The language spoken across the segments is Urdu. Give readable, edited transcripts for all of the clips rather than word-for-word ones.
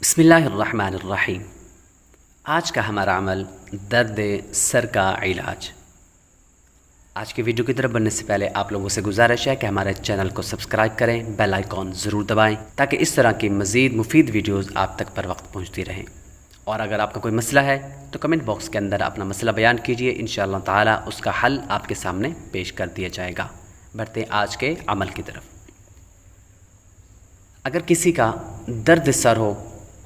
بسم اللہ الرحمن الرحیم۔ آج کا ہمارا عمل درد سر کا علاج۔ آج کی ویڈیو کی طرف بڑھنے سے پہلے آپ لوگوں سے گزارش ہے کہ ہمارے چینل کو سبسکرائب کریں، بیل آئیکن ضرور دبائیں تاکہ اس طرح کی مزید مفید ویڈیوز آپ تک پر وقت پہنچتی رہیں۔ اور اگر آپ کا کوئی مسئلہ ہے تو کمنٹ باکس کے اندر اپنا مسئلہ بیان کیجئے، انشاءاللہ تعالی اس کا حل آپ کے سامنے پیش کر دیا جائے گا۔ بڑھتے ہیں آج کے عمل کی طرف۔ اگر کسی کا درد سر ہو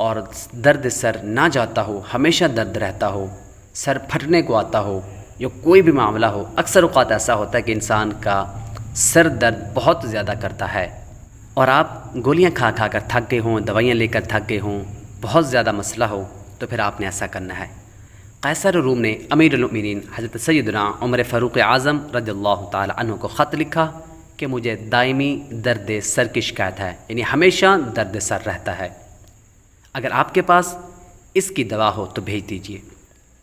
اور درد سر نہ جاتا ہو، ہمیشہ درد رہتا ہو، سر پھٹنے کو آتا ہو یا کوئی بھی معاملہ ہو، اکثر اوقات ایسا ہوتا ہے کہ انسان کا سر درد بہت زیادہ کرتا ہے اور آپ گولیاں کھا کھا کر تھک گئے ہوں، دوائیاں لے کر تھک گئے ہوں، بہت زیادہ مسئلہ ہو، تو پھر آپ نے ایسا کرنا ہے۔ قیصر روم نے امیر المؤمنین حضرت سیدنا عمر فاروق اعظم رضی اللہ تعالی عنہ کو خط لکھا کہ مجھے دائمی درد سر کی شکایت ہے، یعنی ہمیشہ درد سر رہتا ہے، اگر آپ کے پاس اس کی دوا ہو تو بھیج دیجئے۔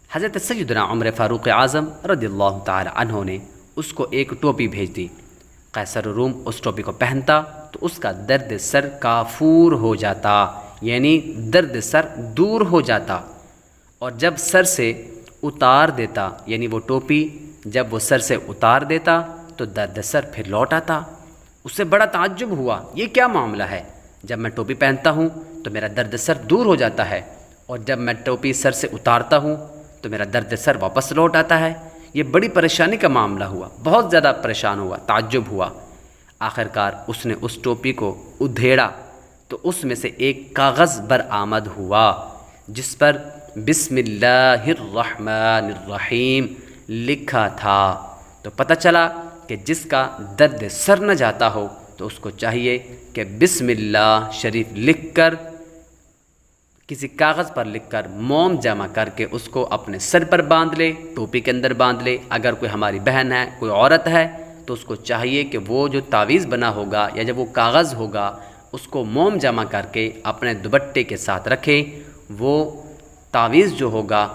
حضرت سیدنا عمر فاروق اعظم رضی اللہ تعالی عنہ نے اس کو ایک ٹوپی بھیج دی۔ قیصر روم اس ٹوپی کو پہنتا تو اس کا درد سر کافور ہو جاتا، یعنی درد سر دور ہو جاتا، اور جب سر سے اتار دیتا، یعنی وہ ٹوپی جب وہ سر سے اتار دیتا تو درد سر پھر لوٹ آتا۔ اس سے بڑا تعجب ہوا، یہ کیا معاملہ ہے؟ جب میں ٹوپی پہنتا ہوں تو میرا درد سر دور ہو جاتا ہے، اور جب میں ٹوپی سر سے اتارتا ہوں تو میرا درد سر واپس لوٹ آتا ہے۔ یہ بڑی پریشانی کا معاملہ ہوا، بہت زیادہ پریشان ہوا، تعجب ہوا۔ آخرکار اس نے اس ٹوپی کو ادھیڑا تو اس میں سے ایک کاغذ برآمد ہوا جس پر بسم اللہ الرحمن الرحیم لکھا تھا۔ تو پتہ چلا کہ جس کا درد سر نہ جاتا ہو تو اس کو چاہیے کہ بسم اللہ شریف لکھ کر، کسی کاغذ پر لکھ کر، موم جمع کر کے اس کو اپنے سر پر باندھ لے، ٹوپی کے اندر باندھ لے۔ اگر کوئی ہماری بہن ہے، کوئی عورت ہے، تو اس کو چاہیے کہ وہ جو تعویذ بنا ہوگا یا جب وہ کاغذ ہوگا اس کو موم جمع کر کے اپنے دوپٹے کے ساتھ رکھے۔ وہ تعویذ جو ہوگا،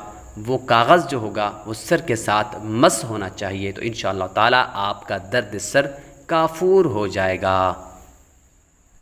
وہ کاغذ جو ہوگا، وہ سر کے ساتھ مس ہونا چاہیے، تو انشاءاللہ تعالی آپ کا درد سر کافور ہو جائے گا۔